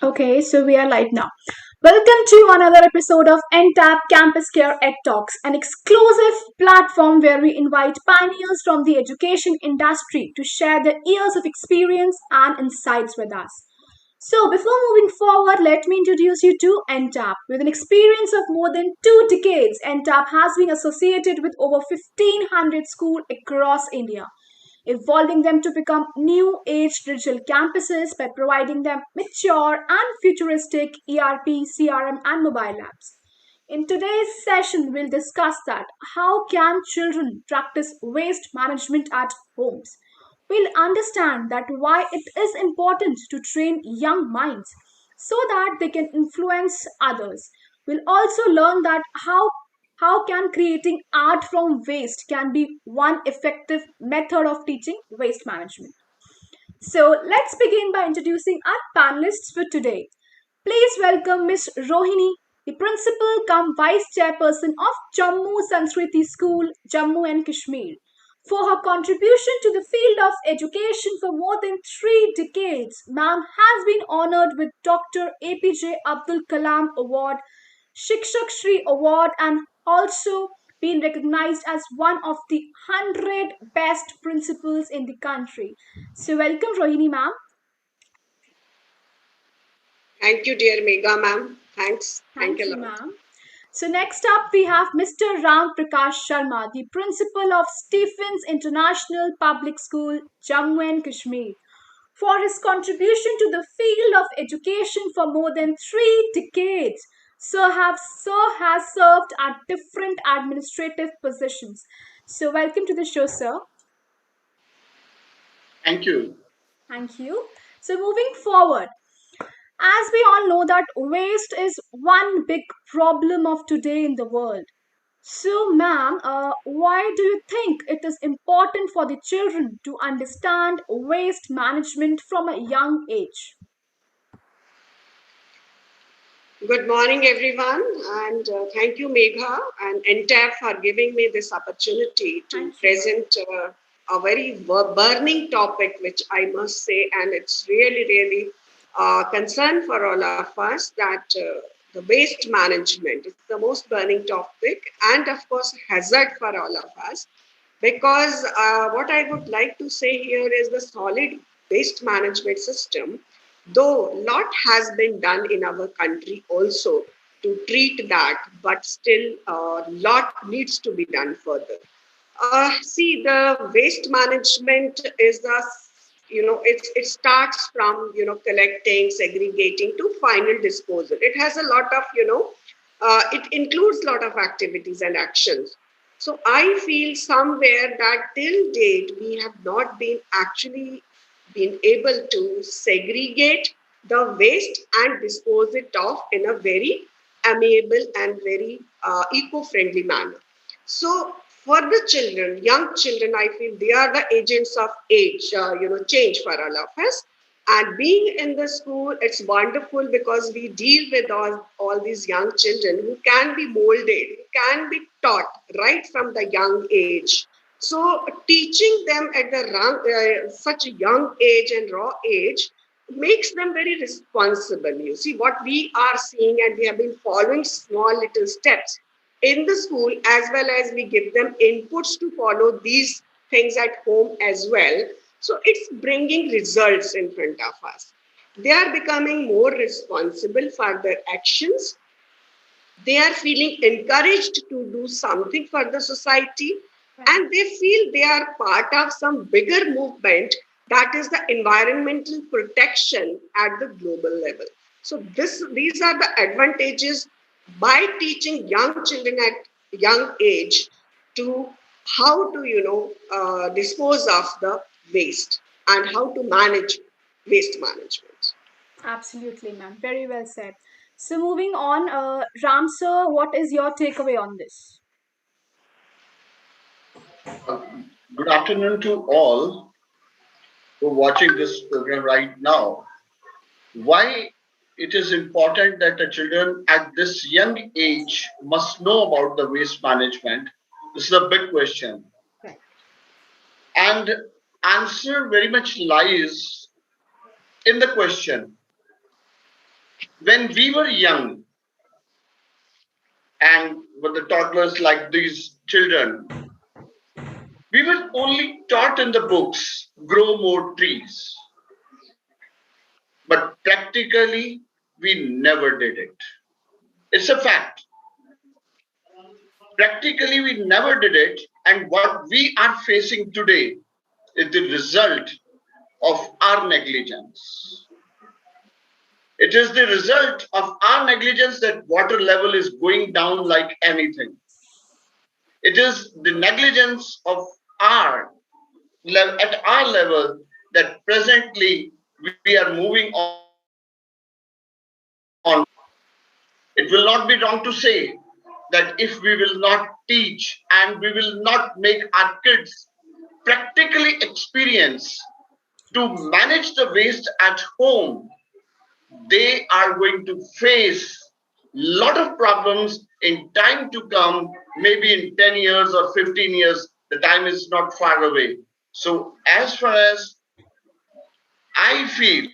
Okay, so we are live now. Welcome to another episode of Entab CampusCare EdTalks, an exclusive platform where we invite pioneers from the education industry to share their years of experience and insights with us. So, before moving forward, let me introduce you to NTAP. With an experience of more than 2 decades, NTAP has been associated with over 1,500 schools across India, evolving them to become new age digital campuses by providing them mature and futuristic ERP, CRM, and mobile apps. In today's session, we'll discuss that how can children practice waste management at homes. We'll understand that why it is important to train young minds so that they can influence others. We'll also learn that how can creating art from waste can be one effective method of teaching waste management. So let's begin by introducing our panelists for today. Please welcome Miss Rohini, the principal cum vice chairperson of Jammu Sanskriti School, Jammu and Kashmir, for her contribution to the field of education for more than 3 decades. Ma'am has been honored with Dr. APJ Abdul Kalam Award, Shikshak Shri Award, and also been recognized as one of the 100 best principals in the country. So, welcome, Rohini ma'am. Thank you, dear Mega ma'am. Thanks. Thank Thank you a you, lot. ma'am. So, next up, we have Mr. Ram Prakash Sharma, the principal of Stephens International Public School, Jammu and Kashmir, for his contribution to the field of education for more than 3 decades. Sir has served at different administrative positions. So, welcome to the show, sir. Thank you. Thank you. So, moving forward, as we all know that waste is one big problem of today in the world. So, ma'am, why do you think it is important for the children to understand waste management from a young age? Good morning, everyone, and thank you, Megha and Entab, for giving me this opportunity to Thank you, ma'am. present a very burning topic, which I must say, and it's really, really concern for all of us that the waste management is the most burning topic, and of course, hazard for all of us. Because what I would like to say here is the solid waste management system, though lot has been done in our country also to treat that, but still a lot needs to be done further. See, the waste management is the, it starts from, collecting, segregating to final disposal. It has a lot of, it includes a lot of activities and actions. So I feel somewhere that till date we have not been actually been able to segregate the waste and dispose it off in a very amiable and very eco-friendly manner. So for the children, young children, I feel they are the agents of age, change for all of us. And being in the school, it's wonderful because we deal with all these young children who can be molded, who can be taught right from the young age. So teaching them at such a young age and raw age makes them very responsible. You see what we are seeing, and we have been following small little steps in the school, as well as we give them inputs to follow these things at home as well. So it's bringing results in front of us. They are becoming more responsible for their actions. They are feeling encouraged to do something for the society, Right. and they feel they are part of some bigger movement, that is the environmental protection at the global level. So these are the advantages by teaching young children at young age to how to dispose of the waste and how to manage waste management. Absolutely, ma'am. Very well said. So, moving on, Ram sir, what is your takeaway on this? Uh, Good afternoon to all who are watching this program right now. Why it is important that the children at this young age must know about the waste management? This is a big question. Right. And answer very much lies in the question. When we were young and with the toddlers like these children, we were only taught in the books, grow more trees. But practically, we never did it. It's a fact. Practically, we never did it. And what we are facing today is the result of our negligence. It is the result of our negligence that water level is going down like anything. It is the negligence of our at our level that presently we are moving on to the next generation. It will not be wrong to say that if we will not teach and we will not make our kids practically experience to manage the waste at home, they are going to face lot of problems in time to come, maybe in 10 years or 15 years. The time is not far away. So as far as I feel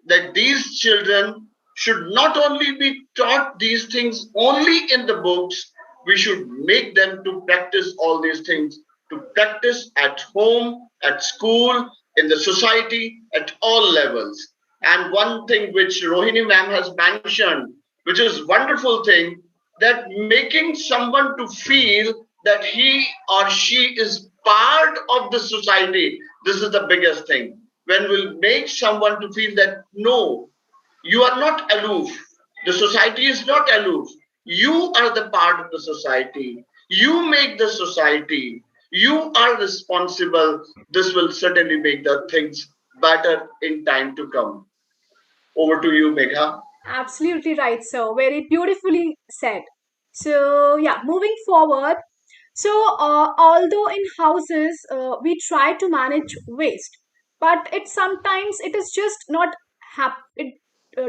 that these children should not only be taught these things only in the books, we should make them to practice all these things, to practice at home, at school, in the society, at all levels. And one thing which Rohini ma'am has mentioned, which is wonderful thing, that making someone to feel that he or she is part of the society, this is the biggest thing. When we'll make someone to feel that no, you are not aloof, the society is not aloof, you are the part of the society, you make the society, you are responsible, this will certainly make the things better in time to come. Over to you, Megha. Absolutely right, sir. Very beautifully said. So, yeah, moving forward. So, although in houses we try to manage waste, but it is just not it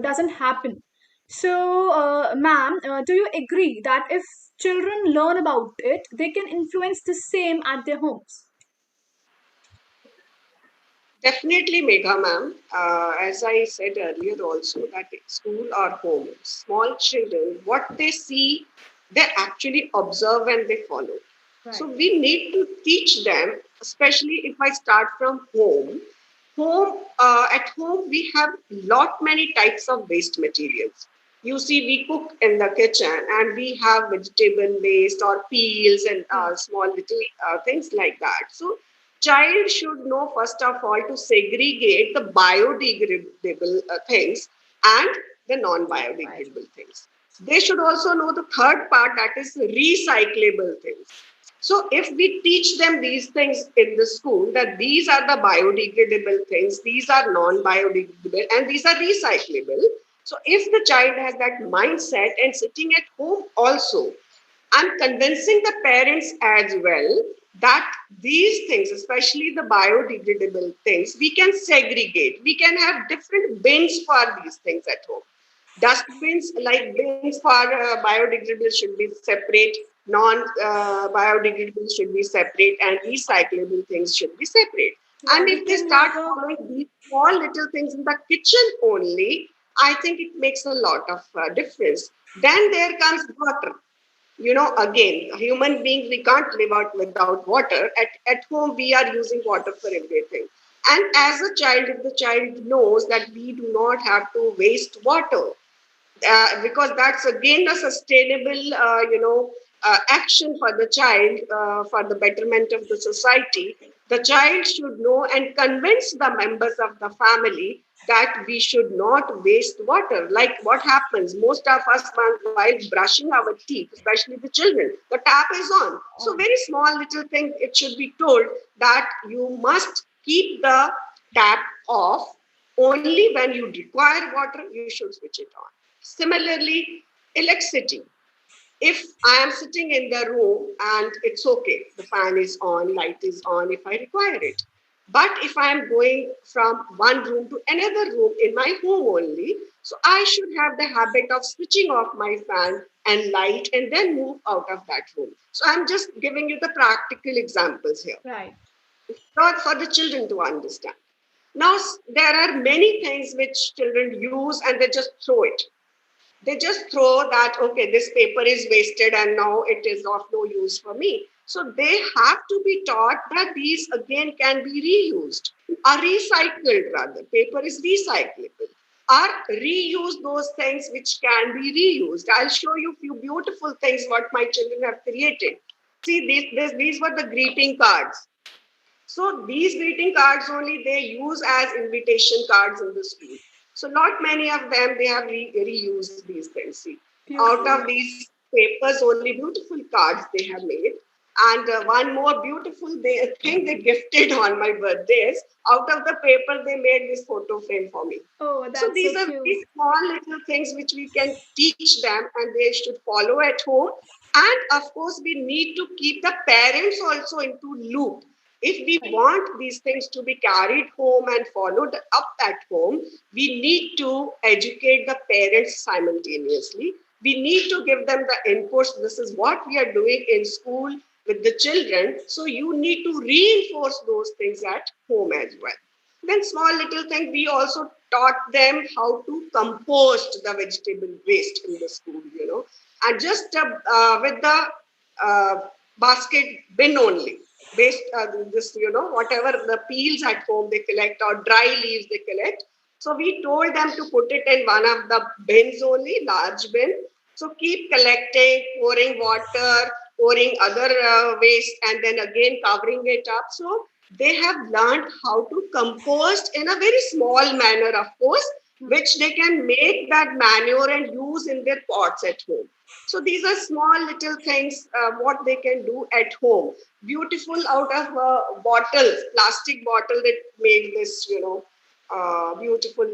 doesn't happen. So, ma'am, do you agree that if children learn about it, they can influence the same at their homes? Definitely, Megha ma'am. As I said earlier, also that school or home, small children, what they see, they actually observe and they follow. Right. So we need to teach them, especially if I start from home. At home we have lot many types of waste materials. You see, we cook in the kitchen and we have vegetable waste or peels and small little things like that. So child should know first of all to segregate the biodegradable things and the non-biodegradable things. They should also know the third part, that is recyclable things. So if we teach them these things in the school, that these are the biodegradable things, these are non-biodegradable, and these are recyclable. So if the child has that mindset and sitting at home also, and convincing the parents as well that these things, especially the biodegradable things, we can segregate. We can have different bins for these things at home. Dustbins, like bins for biodegradable should be separate, non biodegradable should be separate, and recyclable things should be separate. Yeah, And we if they can start have a following these small little things in the kitchen only, I think it makes a lot of difference. Then there comes water. Again, human beings, we can't live out without water. At home we are using water for everything, and as a child, if the child knows that we do not have to waste water, because that's again a sustainable action for the child, for the betterment of the society. The child should know and convince the members of the family that we should not waste water. Like what happens, most of us while brushing our teeth, especially the children, the tap is on. So very small little thing, it should be told that you must keep the tap off. Only when you require water you should switch it on. Similarly, electricity. If I am sitting in the room and it's okay, the fan is on, light is on if I require it. But if I am going from one room to another room in my home only, so I should have the habit of switching off my fan and light and then move out of that room. So I'm just giving you the practical examples here, right. not for the children to understand. Now, there are many things which children use and they just throw it. They just throw that, okay, this paper is wasted and now it is of no use for me. So they have to be taught that these again can be reused or recycled rather. Paper is recyclable. Or reuse those things which can be reused. I'll show you a few beautiful things what my children have created. See, these were the greeting cards. So these greeting cards only they use as invitation cards in the school. So not many of them they have reused these things. See, out Beautiful. of these papers, only beautiful cards they have made. And one more beautiful they thing they gifted on my birthdays. Out of the paper, they made this photo frame for me. Oh, So that's these so are cute. these small little things which we can teach them and they should follow at home. And of course, we need to keep the parents also into loop. If we want these things to be carried home and followed up at home, we need to educate the parents simultaneously. We need to give them the inputs. This is what we are doing in school with the children. So you need to reinforce those things at home as well. Then small little thing, we also taught them how to compost the vegetable waste in the school, and just with the uh, basket bin only. Based this, whatever the peels at home they collect or dry leaves they collect. So we told them to put it in one of the bins only, large bin. So keep collecting, pouring water, pouring other waste, and then again covering it up. So they have learned how to compost in a very small manner, of course, which they can make that manure and use in their pots at home. So these are small little things what they can do at home. Beautiful out of bottles, plastic bottle that made this, beautiful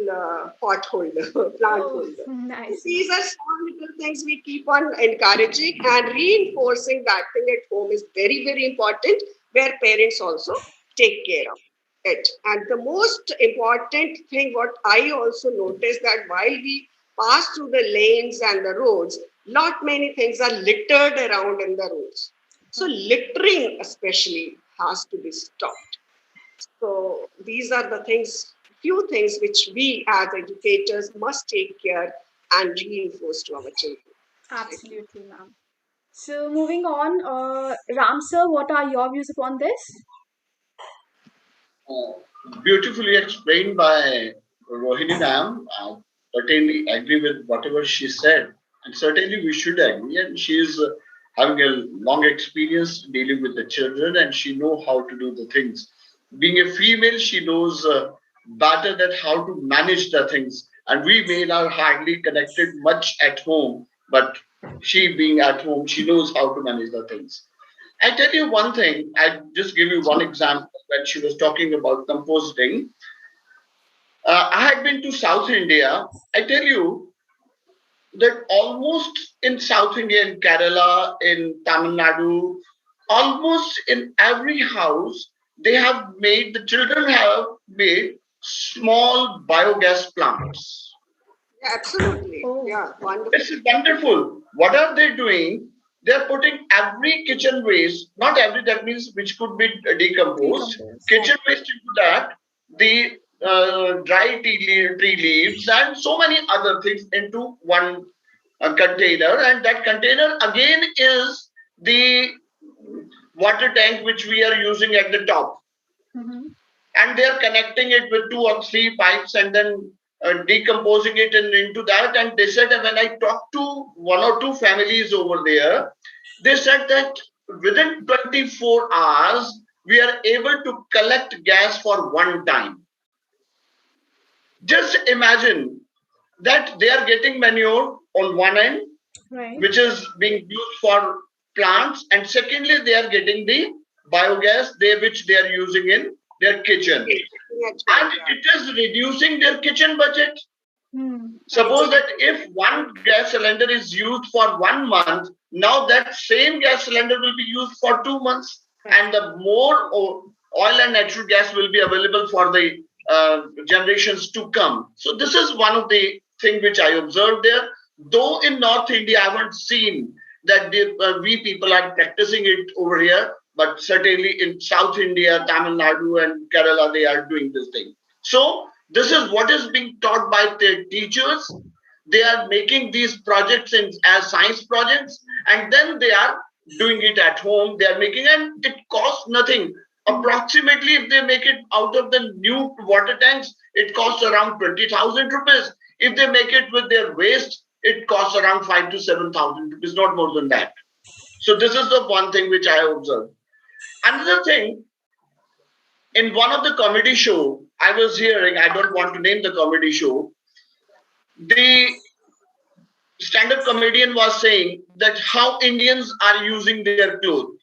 pot holder, plant Oh, holder. So nice, these nice. are small little things we keep on encouraging and reinforcing that thing at home is very, very important, where parents also take care of it. And the most important thing, what I also noticed that while we pass through the lanes and the roads, not many things are littered around in the roads. So littering especially has to be stopped. So these are the things, few things which we as educators must take care and reinforce to our children. Absolutely, ma'am. So moving on, Ram sir, what are your views upon this? Uh, Beautifully explained by Rohini ma'am. I certainly agree with whatever she said, and certainly we should agree. And she is having a long experience dealing with the children, and she know how to do the things. Being a female, she knows better that how to manage the things. And we male are hardly connected much at home, but she being at home, she knows how to manage the things. I tell you one thing, I just give you one example when she was talking about composting. I had been to South India. I tell you that almost in South India, in Kerala, in Tamil Nadu, almost in every house, they have made, the children have made small biogas plants. Yeah, absolutely. Oh, Yeah, wonderful. This is wonderful. What are they doing? They're putting every kitchen waste, not every, that means which could be decomposed, decompose. kitchen waste into that, the dry tree leaves, and so many other things into one container. And that container again is the water tank which we are using at the top, Mm-hmm. and they are connecting it with two or three pipes and then decomposing it into that. And they said that when I talked to one or two families over there, they said that within 24 hours we are able to collect gas for one time. Just imagine that they are getting manure on one end, Right. which is being used for plants, and secondly they are getting the biogas which they are using in their kitchen, Natural, and yeah. it is reducing their kitchen budget. Hmm. Suppose that Absolutely. if one gas cylinder is used for 1 month, now that same gas cylinder will be used for 2 months, Right. and the more oil and natural gas will be available for the generations to come. So this is one of the thing which I observed there. Though in North India, I haven't seen that we people are practicing it over here, but certainly in South India, Tamil Nadu, and Kerala, they are doing this thing. So this is what is being taught by the teachers. they are making these projects as science projects, and then they are doing it at home. They are making, and it costs nothing. Approximately, if they make it out of the new water tanks, it costs around 20,000 rupees. If they make it with their waste, it costs around 5 to 7,000 rupees, not more than that. So this is the one thing which I observed. Another thing, in one of the comedy show, I was hearing, I don't want to name the comedy show, the stand-up comedian was saying that how Indians are using their clothes.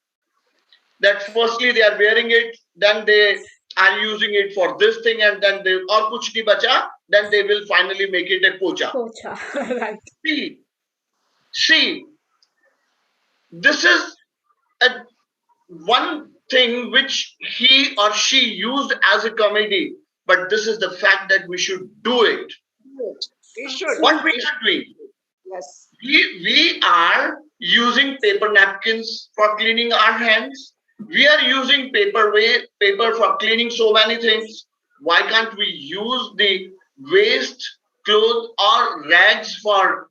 That firstly they are wearing it, then they are using it for this thing, and then they or kuch nahi bacha, then they will finally make it a pocha. Pocha, right. See, this is a one thing which he or she used as a comedy, but this is the fact that we should do it. We should. What we are doing? Yes. We are using paper napkins for cleaning our hands. We are using paper for cleaning so many things. Why can't we use the waste clothes or rags for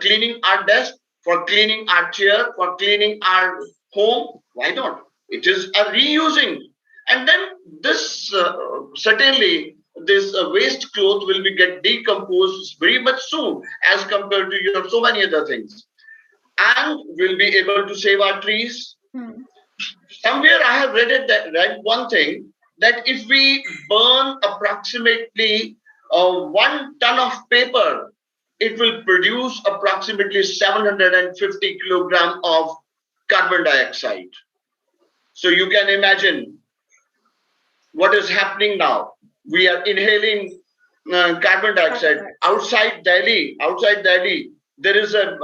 cleaning our desk, for cleaning our chair, for cleaning our home? Why not? It is a reusing. And then this certainly this waste cloth will be get decomposed very much soon as compared to so many other things, and we'll be able to save our trees. Somewhere I have read one thing, that if we burn approximately 1 ton of paper, it will produce approximately 750 kilogram of carbon dioxide. So you can imagine what is happening now. We are inhaling carbon dioxide. Outside Delhi, there is a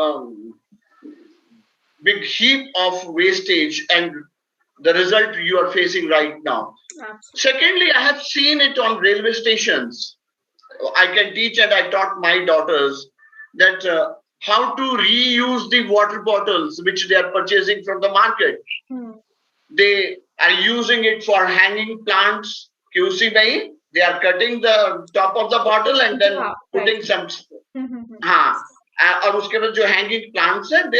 big heap of wastage, and the result you are facing right now. Absolutely. Secondly, I have seen it on railway stations. I can teach, and I taught my daughters that how to reuse the water bottles which they are purchasing from the market. They are using it for hanging plants. QC by, they are cutting the top of the bottle and then putting some. और उसके बाद जो hanging plants है,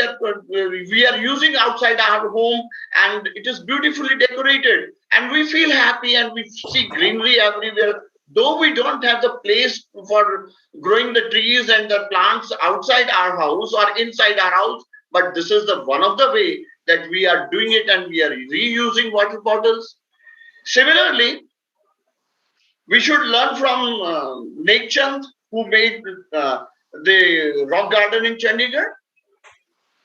we are using outside our home, and it is beautifully decorated, and we feel happy, and we see greenery everywhere. Though we don't have the place for growing the trees and the plants outside our house or inside our house, but this is the one of the way that we are doing it, and we are reusing water bottles. Similarly, we should learn from Nek Chand, who made the rock garden in Chandigarh.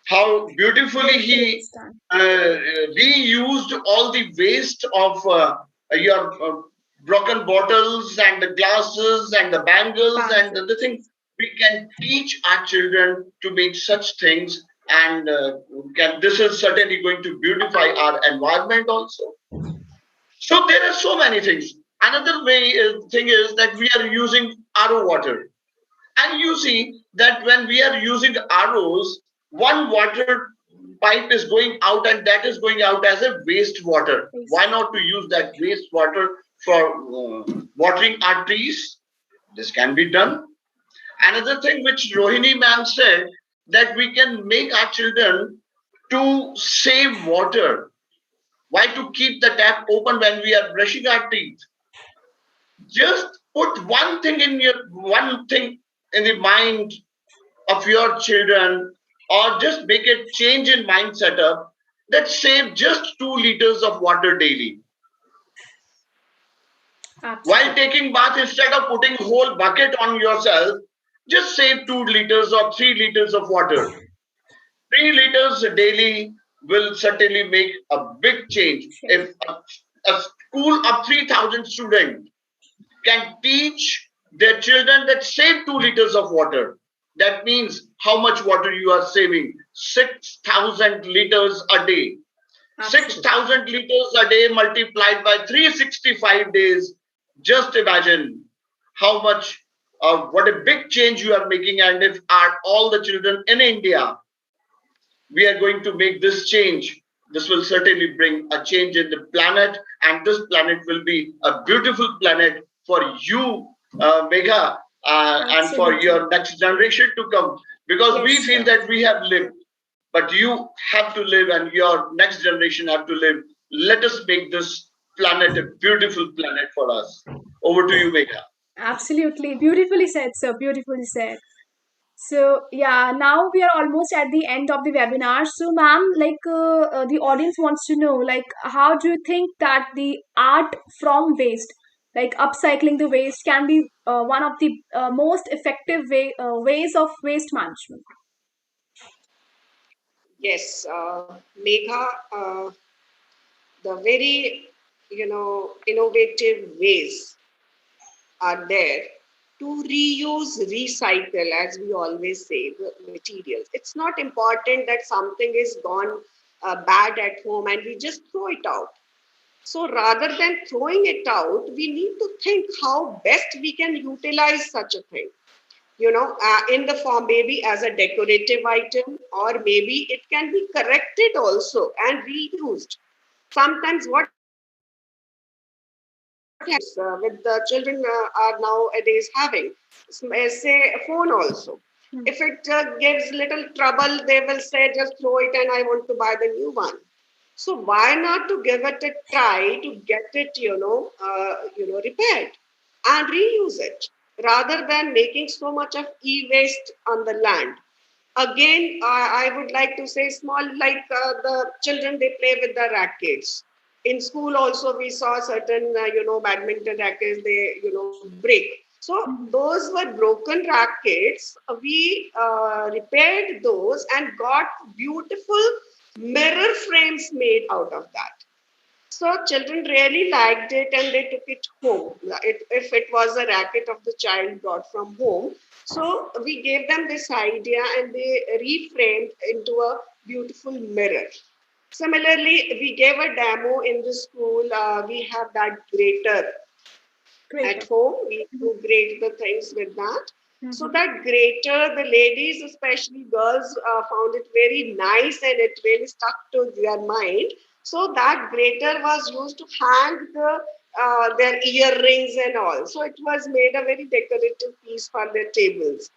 How beautifully he reused all the waste of your broken bottles and the glasses and the bangles and the things. We can teach our children to make such things, and this is certainly going to beautify our environment also. So there are so many things. Another thing is that we are using RO water. And you see that when we are using ROs, one water pipe is going out, and that is going out as a wastewater. Why not to use that wastewater for watering our trees? This can be done. Another thing which Rohini ma'am said, that we can make our children to save water. Why to keep the tap open when we are brushing our teeth? Just put one thing in the mind of your children, or just make a change in mind setup that save just 2 liters of water daily. Absolutely. While taking bath, instead of putting whole bucket on yourself, just save 2 liters or 3 liters of water. 3 liters daily will certainly make a big change. If a school of 3,000 students can teach their children that save 2 liters of water, that means how much water you are saving? 6,000 liters a day. 6,000 liters a day multiplied by 365 days. Just imagine how much, what a big change you are making. And if all the children in India, we are going to make this change, this will certainly bring a change in the planet. And this planet will be a beautiful planet for you, Megha, and for Absolutely. your next generation to come. Because we Yes, feel sir. that we have lived, but you have to live and your next generation have to live. Let us make this planet a beautiful planet for us. Over to you, Megha. Absolutely. Beautifully said, sir. Beautifully said. So yeah, now we are almost at the end of the webinar. So ma'am, the audience wants to know, like, how do you think that the art from waste, like upcycling the waste, can be one of the most effective ways of waste management? Yes, Megha, the very, innovative ways are there to reuse, recycle, as we always say, the materials. It's not important that something is gone bad at home and we just throw it out. So rather than throwing it out, we need to think how best we can utilize such a thing. In the form maybe as a decorative item, or maybe it can be corrected also and reused. Sometimes what with the children are nowadays having, say a phone also. Hmm. If it gives little trouble, they will say just throw it and I want to buy the new one. So why not to give it a try to get it, repaired and reuse it rather than making so much of e-waste on the land. Again, I would like to say small, like the children, they play with the rackets. In school also, we saw certain, badminton rackets, they, break. So those were broken rackets. We repaired those and got beautiful mirror frames made out of that. So children really liked it and they took it home. If it was a racket of the child brought from home, so we gave them this idea and they reframed into a beautiful mirror. Similarly, we gave a demo in the school. We have that grater Great. at home. We do grate the things with that. So Mm-hmm. that grater, the ladies, especially girls, found it very nice and it really stuck to their mind. So that grater was used to hang their earrings and all. So it was made a very decorative piece for their tables.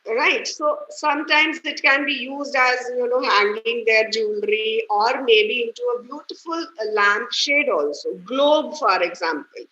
Right. So sometimes it can be used as, hanging their jewelry or maybe into a beautiful lampshade also. Globe, for example.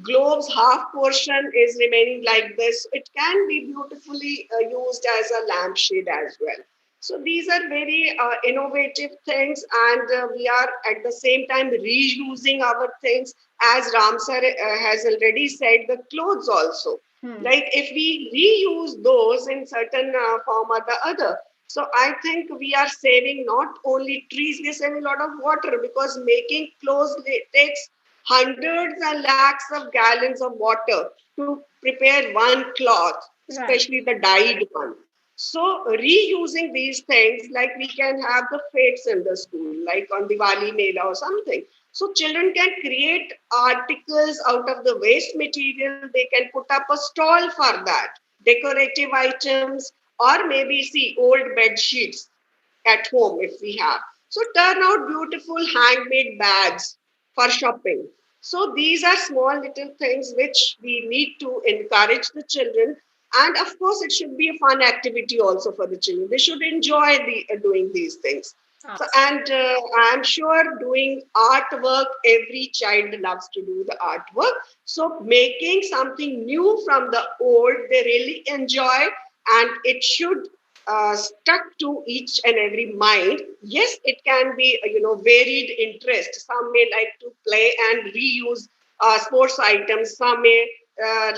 Globe's half portion is remaining like this. It can be beautifully used as a lampshade as well. So these are very innovative things, and we are at the same time reusing our things. As Ram sir has already said, the clothes also, Hmm. like if we reuse those in certain form or the other. So I think we are saving not only trees, we save a lot of water, because making clothes takes hundreds and lakhs of gallons of water to prepare one cloth, Right. especially the dyed one. So reusing these things, like we can have the fates in the school, like on Diwali Mela or something. So children can create articles out of the waste material. They can put up a stall for that, decorative items, or maybe see old bed sheets at home if we have. So turn out beautiful handmade bags for shopping. So these are small little things which we need to encourage the children. And of course, it should be a fun activity also for the children. They should enjoy doing these things. So, Absolutely. and I'm sure doing artwork, every child loves to do the artwork. So making something new from the old, they really enjoy, and it should stuck to each and every mind. Yes, it can be varied interest. Some may like to play and reuse sports items. Some may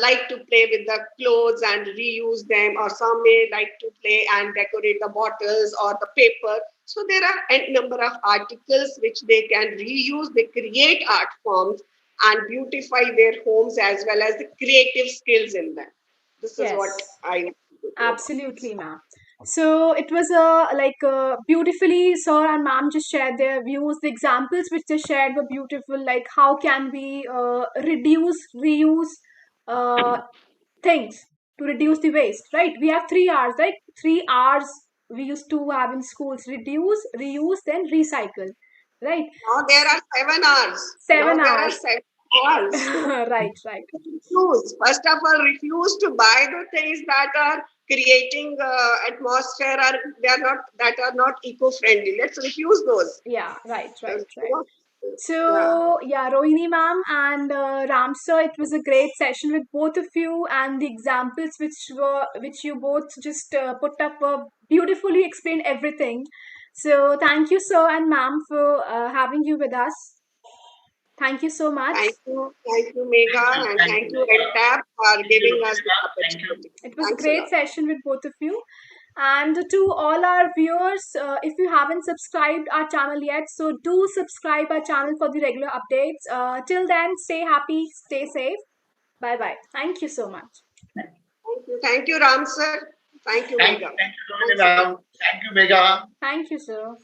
like to play with the clothes and reuse them, or some may like to play and decorate the bottles or the paper. So there are a number of articles which they can reuse. They create art forms and beautify their homes as well as the creative skills in them. This is what Yes. I want to say about Absolutely, this. ma'am. So it was beautifully, sir and ma'am just shared their views. The examples which they shared were beautiful. Like how can we reduce, reuse uh, things to reduce the waste, right? We have 3 hours, right? 3 hours we used to have in schools: reduce, reuse, then recycle, right? Now there are 7 hours. Now Seven there are hours. 7 course. Right, right. Refuse. First of all, refuse to buy the things that are creating atmosphere or they are not that are not eco-friendly. Let's refuse those. Yeah, right, right, You right. know, yeah. So, yeah, Rohini ma'am and Ram sir, it was a great session with both of you, and the examples which you both just put up were beautifully explained everything. So, thank you, sir and ma'am, for having you with us. Thank you so much. Thank you, Megha, and Thank thank you, you, Megha. NTAP, for Thank you, giving us this Rohini. Thank you. opportunity. It was a Thanks a great lot. session with both of you. And to all our viewers, if you haven't subscribed our channel yet, so do subscribe our channel for the regular updates. Till then, stay happy, stay safe. Bye bye. Thank you so much. Thank you. Thank you, Ram sir. Thank you, Megha. Thank you, Rohini Thanks a lot. ma'am. Thank you, Megha. Thank you, sir.